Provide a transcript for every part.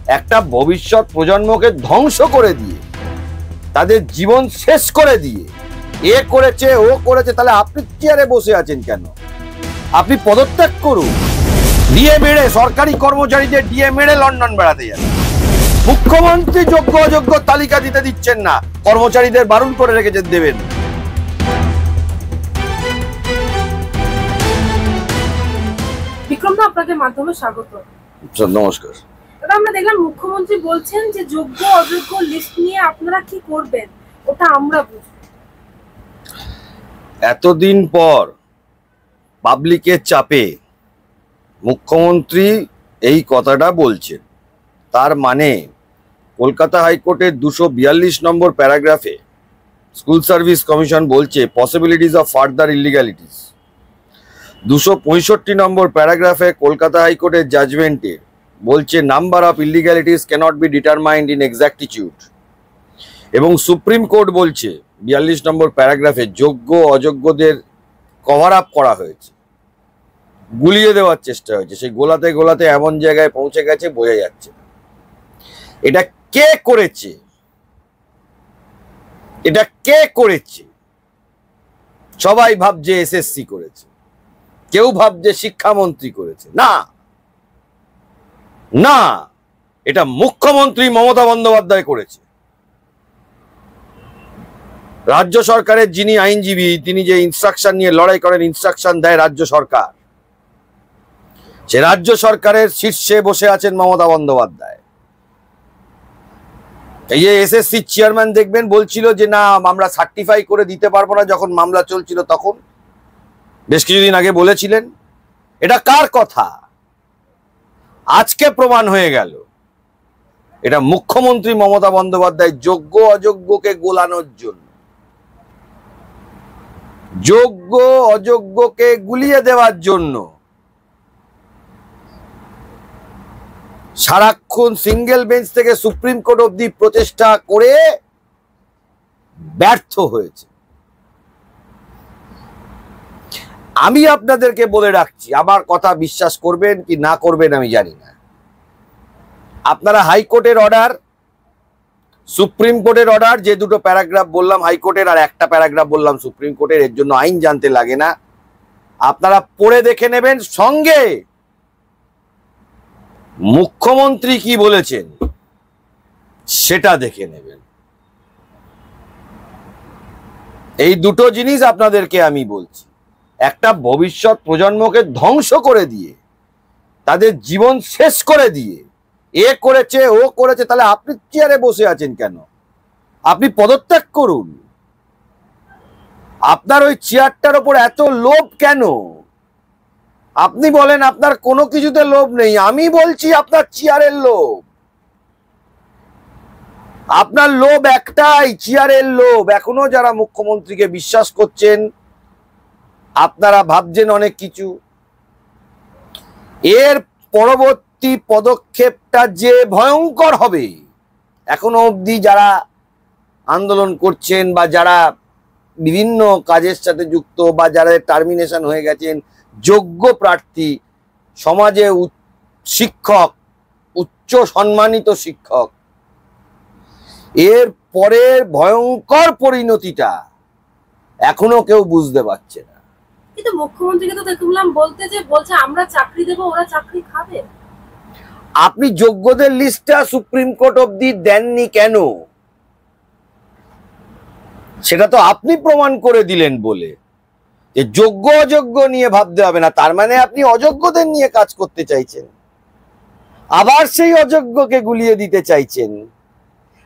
একটা ভবিষ্যৎ প্রজন্মকে ধ্বংস করে দিয়ে, তাদের জীবন শেষ করে দিয়ে এ করেছে ও করেছে, তাহলে আপনি চেয়ারে বসে আছেন কেন? আপনি পদত্যাগ করুন। ডিএ মেরে, সরকারি কর্মচারীদের ডিএ মেরে লন্ডন বেড়াতে যান। মুখ্যমন্ত্রী যোগ্য অযোগ্য তালিকা দিতে দিচ্ছেন না, কর্মচারীদের বারণ করে রেখেছেন দেবেন। বিক্রম দা, আপনাদের মাধ্যমে স্বাগত। নমস্কার। আমরা দেখলাম মুখ্যমন্ত্রী বলছেন যে যোগ্য অযোগ্য লিস্ট নিয়ে আপনারা কি করবেন ওটা আমরা বুঝবো। এতদিন পর পাবলিকের চাপে মুখ্যমন্ত্রী এই কথাটা বলছেন, তার মানে কলকাতা হাইকোর্টের 242 নম্বর প্যারাগ্রাফে স্কুল সার্ভিস কমিশন বলছে পসিবিলিটিস অফ ফার্দার ইলিগ্যালিটিস। 265 নম্বর প্যারাগ্রাফে কলকাতা হাইকোর্টের জাজমেন্টে বলছে number of illegalities cannot be determined in exactitude. এবং সুপ্রিম কোর্ট বলছে 42 নম্বর প্যারাগ্রাফে যোগ্য অযোগ্যদের কভার আপ করা হয়েছে, গুলিয়ে দেওয়ার চেষ্টা হয়েছে। সেই গোলাতে গোলাতে এমন জায়গায় পৌঁছে গেছে বোঝা যাচ্ছে না। এটা কে করেছে? এটা কে করেছে? সবাই ভাবছে এসএসসি করেছে, কেউ ভাবছে শিক্ষামন্ত্রী করেছে। না না, এটা মুখ্যমন্ত্রী মমতা বন্দ্যোপাধ্যায় করেছে। রাজ্য সরকারের যিনি আইনজীবী, তিনি যে ইনস্ট্রাকশন নিয়ে লড়াই করেন, ইনস্ট্রাকশন দেয় রাজ্য সরকার, সে রাজ্য সরকারের শীর্ষে বসে আছেন মমতা বন্দ্যোপাধ্যায়। এই যে এসএসসি চেয়ারম্যান দেখবেন বলছিল যে না আমরা সার্টিফাই করে দিতে পারবো না, যখন মামলা চলছিল তখন বেশ কিছুদিন আগে বলেছিলেন। এটা কার কথা? আজকে প্রমাণ হয়ে গেল এটা মুখ্যমন্ত্রী মমতা বন্দ্যোপাধ্যায় যোগ্য অযোগ্যকে গোলানোর জন্য, যোগ্য অযোগ্যকে গুলিয়ে দেওয়ার জন্য সারাক্ষণ সিঙ্গেল বেঞ্চ থেকে সুপ্রিম কোর্ট অব্দি প্রচেষ্টা করে ব্যর্থ হয়েছে। আমি আপনাদেরকে বলে রাখছি, আমার কথা বিশ্বাস করবেন কি না করবেন আমি জানি না। আপনারা হাইকোর্টের অর্ডার, সুপ্রিম কোর্টের অর্ডার, যে দুটো প্যারাগ্রাফ বললাম হাইকোর্টের আর একটা প্যারাগ্রাফ বললাম সুপ্রিম কোর্টের, এর জন্য আইন জানতে লাগে না, আপনারা পড়ে দেখে নেবেন। সঙ্গে মুখ্যমন্ত্রী কি বলেছেন সেটা দেখে নেবেন। এই দুটো জিনিস আপনাদেরকে আমি বলছি। একটা ভবিষ্যৎ প্রজন্মকে ধ্বংস করে দিয়ে, তাদের জীবন শেষ করে দিয়ে এ করেছে ও করেছে, তাহলে আপনি চেয়ারে বসে আছেন কেন? আপনি পদত্যাগ করুন। আপনার ওই চেয়ারটার ওপর এত লোভ কেন? আপনি বলেন আপনার কোনো কিছুতে লোভ নেই, আমি বলছি আপনার চেয়ারের লোভ। আপনার লোভ একটাই, চেয়ারের লোভ। এখনো যারা মুখ্যমন্ত্রীকে বিশ্বাস করছেন, আপনারা ভাবছেন অনেক কিছু। এর পরবর্তী পদক্ষেপটা যে ভয়ঙ্কর হবে, এখনো অবধি যারা আন্দোলন করছেন বা যারা বিভিন্ন কাজের সাথে যুক্ত বা যারা টার্মিনেশন হয়ে গেছেন, যোগ্য প্রার্থী, সমাজে শিক্ষক, উচ্চ সম্মানিত শিক্ষক, এর পরের ভয়ঙ্কর পরিণতিটা এখনো কেউ বুঝতে পারছে না। কিন্তু মুখ্যমন্ত্রীকে তো দেখলাম বলছে আমরা চাকরি দেব, ওরা চাকরি খাবে। আপনি যোগ্যদের লিস্টটা সুপ্রিম কোর্ট অব্দি দেননি কেন? সেটা তো আপনি প্রমাণ করে দিলেন বলে যে যোগ্য অযোগ্য নিয়ে ভাবতে হবে না। তার মানে আপনি অযোগ্যদের নিয়ে কাজ করতে চাইছেন, আবার সেই অযোগ্যকে গুলিয়ে দিতে চাইছেন।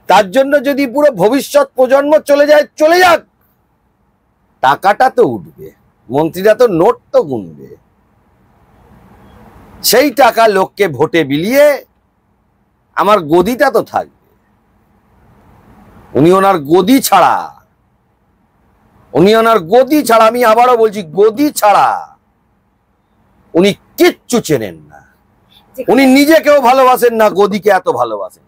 তার জন্য যদি পুরো ভবিষ্যৎ প্রজন্ম চলে যায়, চলে যাক, টাকাটা তো উঠবে, মন্ত্রীরা তো নোট তো গুনবে, সেই টাকা লোককে ভোটে বিলিয়ে আমার গদিটা তো থাকবে। উনি ওনার গদি ছাড়া, আমি আবারও বলছি গদি ছাড়া উনি কিচ্ছু চেনেন না। উনি নিজেকেও ভালোবাসেন না, গদিকে এত ভালোবাসেন।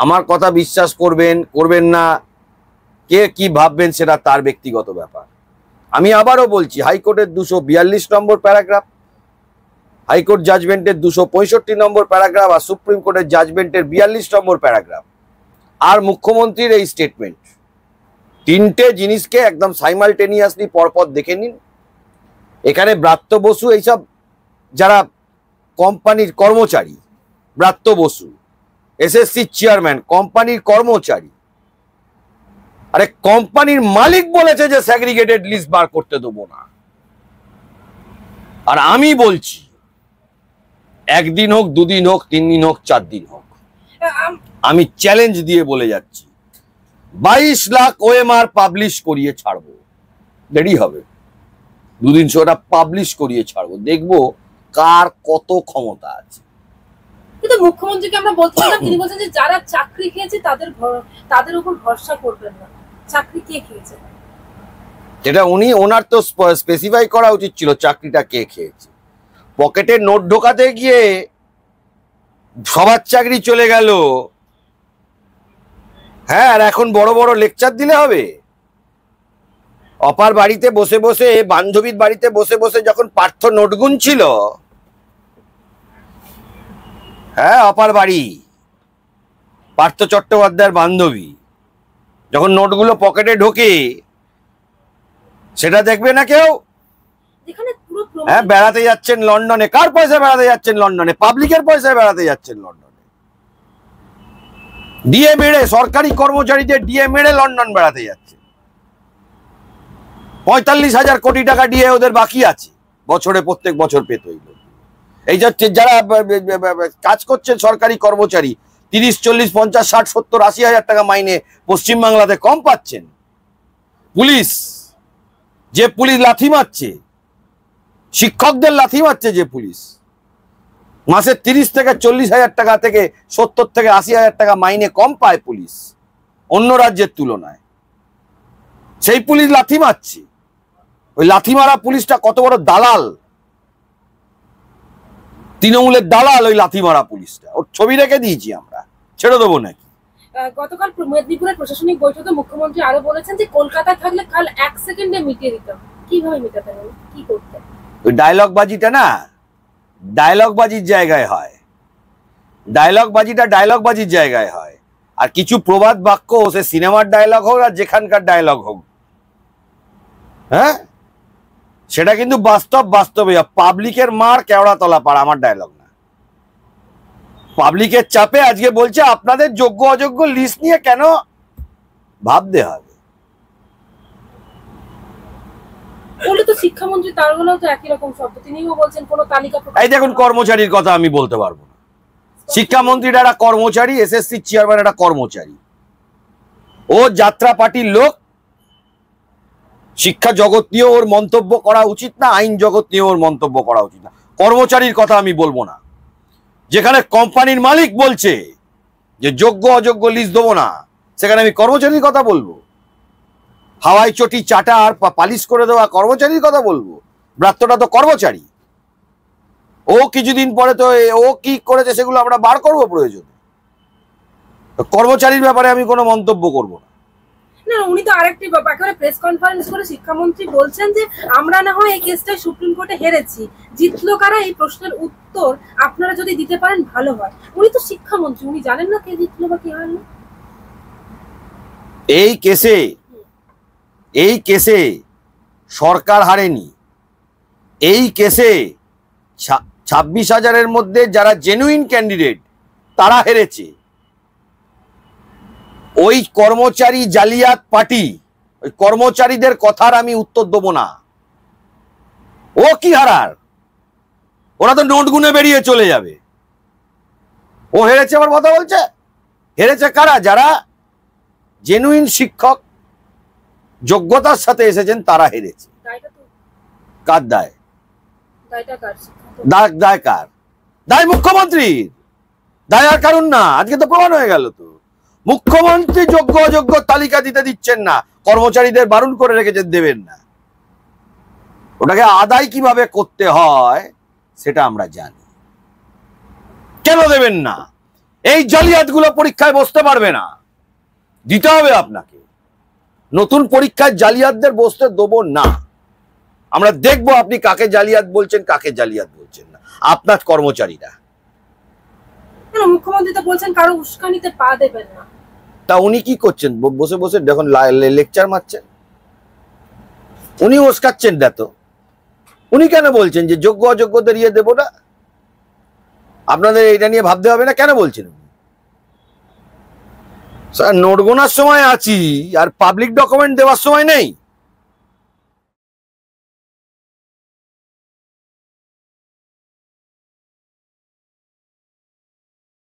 আমার কথা বিশ্বাস করবেন না, কে কি ভাববেন সেটা তার ব্যক্তিগত ব্যাপার। আমি আবারও বলছি, হাইকোর্টের 242 নম্বর প্যারাগ্রাফ, হাইকোর্ট জাজমেন্টের 265 নম্বর প্যারাগ্রাফ আর সুপ্রিম কোর্টের জাজমেন্টের 42 নম্বর প্যারাগ্রাফ আর মুখ্যমন্ত্রীর এই স্টেটমেন্ট, তিনটে জিনিসকে একদম সাইমালটেনিয়াসলি পরপর দেখে নিন। এখানে ব্রাত্য বসু এইসব যারা কোম্পানির কর্মচারী, ব্রাত্য বসু এসএসসি চেয়ারম্যান, কোম্পানির কর্মচারী, আরে কোম্পানির মালিক বলেছে যে স্যাগ্রিগেটেড লিস্ট বার করতে দেবো না। আর আমি বলছি একদিন হোক, দুদিন হোক, 3 দিন হোক, 4 দিন হোক, আমি চ্যালেঞ্জ দিয়ে বলে যাচ্ছি 22 লাখ ওএমআর পাবলিশ করিয়ে ছাড়বো। দেরি হবে, দুদিন সেটা পাবলিশ করিয়ে ছাড়বো, দেখবো কার কত ক্ষমতা আছে। কিন্তু মুখ্যমন্ত্রীকে আমরা বলছিলাম, তিনি বলছেন যে যারা চাকরি খেয়েছে তাদের উপর ভরসা করবেন না। চাকরি কে খেয়েছে যেটা ওনার তো স্পেসিফাই করা উচিত ছিল চাকরিটা কে খেয়েছে। পকেটে নোট ঢোকাতে গিয়ে সবার চাকরি চলে গেল। হ্যাঁ, আর এখন বড় বড় লেকচার দিলে হবে? অপার বাড়িতে বসে বসে, বান্ধবীর বাড়িতে বসে বসে যখন পার্থ নোট গুনছিল, হ্যাঁ অপার বাড়ি পার্থ চট্টোপাধ্যায়ের বান্ধবী যখন নোটগুলো পকেটে ঢোকে, সেটা দেখবে না কেউ? হ্যাঁ, বেড়াতে যাচ্ছেন লন্ডনে, কার পয়সায় বেড়াতে যাচ্ছেন লন্ডনে? পাবলিকের পয়সায় বেড়াতে যাচ্ছেন লন্ডনে। ডিএ মেরে, সরকারি কর্মচারীদের ডিএ মেরে লন্ডন বেড়াতে যাচ্ছে। 45,000 কোটি টাকা ডিএ ওদের বাকি আছে বছরে, প্রত্যেক বছর পেত। এই যারা কাজ করছেন সরকারি কর্মচারী, 30, 40, 50, 60, 70, 80,000 টাকা মাইনে পশ্চিমবাংলাতে কম পাচ্ছেন। পুলিশ, যে পুলিশ লাথি মারছে, শিক্ষকদের লাথি মারছে যে পুলিশ, মাসে 30 থেকে 40,000 টাকা থেকে 70 থেকে 80,000 টাকা মাইনে কম পায় পুলিশ অন্য রাজ্যের তুলনায়। সেই পুলিশ লাথি মারছে। ওই লাথি মারা পুলিশটা কত বড় দালাল, তৃণমূলের দালাল ওই লাথি মারা পুলিশটা। ওর ছবি রেখে দিয়েছি আমরা, ছেড়ে দেবো নাকি? গতকাল মেদিনীপুরের প্রশাসনিক বৈঠকে মুখ্যমন্ত্রী আরো বলেছেন যে কলকাতায় থাকলে কাল 1 সেকেন্ডে মিটিয়ে দিতাম। কিভাবে মেটাতেন, কি করতেন? ওই ডায়লগ বাজিটা না ডায়লগ বাজির জায়গায় হয়, ডায়লগ বাজিটা ডায়লগ বাজির জায়গায় হয়। আর কিছু প্রবাদ বাক্য, সে সিনেমার ডায়লগ হোক আর যেখানকার ডায়লগ হোক, হ্যাঁ সেটা কিন্তু বাস্তবে পাবলিকের মার কেওড়া তলা পাড়া, আমার ডায়লগ না। পাবলিকের চাপে আজকে বলছে আপনাদের যোগ্য অযোগ্য লিস্ট নিয়ে কেন ভাবতে হবে। বলে তো শিক্ষামন্ত্রী, তার হলেও তো একই রকম শব্দ, তিনিও বলছেন কোন তালিকা। এই দেখুন, কর্মচারীর কথা আমি বলতে পারবো না। শিক্ষামন্ত্রীর একটা কর্মচারী, এসএসসি চেয়ারম্যান একটা কর্মচারী, ও যাত্রা পার্টির লোক। শিক্ষা জগৎ নিয়ে ওর মন্তব্য করা উচিত না, আইন জগৎ নিয়ে ওর মন্তব্য করা উচিত না। কর্মচারীর কথা আমি বলবো না। যেখানে কোম্পানির মালিক বলছে যে যোগ্য অযোগ্য লিস্ট দেবো না, সেখানে আমি কর্মচারীর কথা বলবো? হাওয়াই চটি চাটা আর পালিশ করে দেওয়া কর্মচারীর কথা বলবো? ব্রাত্যটা তো কর্মচারী। ও কিছুদিন পরে তো ও কি করেছে সেগুলো আমরা বার করবো প্রয়োজন। কর্মচারীর ব্যাপারে আমি কোনো মন্তব্য করবো না। না, উনি তো আরেকটি ব্যাপারে প্রেস কনফারেন্স করে শিক্ষামন্ত্রী বলছেন যে আমরা না হয় এই কেসটা সুপ্রিম কোর্টে হেরেছি, জিতলো কারা, এই প্রশ্নের উত্তর আপনারা যদি দিতে পারেন ভালো হয়। উনি তো শিক্ষামন্ত্রী, উনি জানেন না কে জিতলো বা কে হারলো? এই কেসে সরকার হারেনি। এই কেসে 26,000-এর মধ্যে যারা জেনুইন ক্যান্ডিডেট তারা হেরেছে। ওই কর্মচারী জালিয়াত পার্টি, ওই কর্মচারীদের কথার আমি উত্তর দেবো না। ও কি হারার? ওরা তো নোট গুনে বেরিয়ে চলে যাবে। ও হেরেছে আমার কথা বলছে? হেরেছে কারা? যারা জেনুইন শিক্ষক, যোগ্যতার সাথে এসেছেন, তারা হেরেছে। কার দায়? দায় কার? দায় মুখ্যমন্ত্রীর। দায় আর কারণ না। আজকে তো প্রমাণ হয়ে গেল তো, মুখ্যমন্ত্রী যোগ্য অযোগ্য তালিকা দিতে দিচ্ছেন না, কর্মচারীদের বারণ করে রেখেছেন দেবেন না। ওটাকে আদায় কিভাবে করতে হয় সেটা আমরা জানি। কেন দেবেন না? এই জালিয়াতগুলো পরীক্ষায় বসতে পারবে না, দিতে হবে আপনাকে। নতুন পরীক্ষায় জালিয়াতদের বসতে দেবো না। আমরা দেখবো আপনি কাকে জালিয়াত বলছেন, কাকে জালিয়াত বলছেন না। আপনার কর্মচারীরা। কেন মুখ্যমন্ত্রী তো বলছেন কারো উস্কানিতে পা দেবেন না। তা উনি কি করছেন? বসে বসে যখন লেকচার মারছেন, উনি উস্কাচ্ছেন। দেখো উনি কেন বলছেন যে যোগ্য অযোগ্যদের ইয়ে দেবো না, আপনাদের এটা নিয়ে ভাবতে হবে না, কেন বলছেন? স্যার নোট গোনার সময় আছি, আর পাবলিক ডকুমেন্ট দেওয়ার সময় নেই।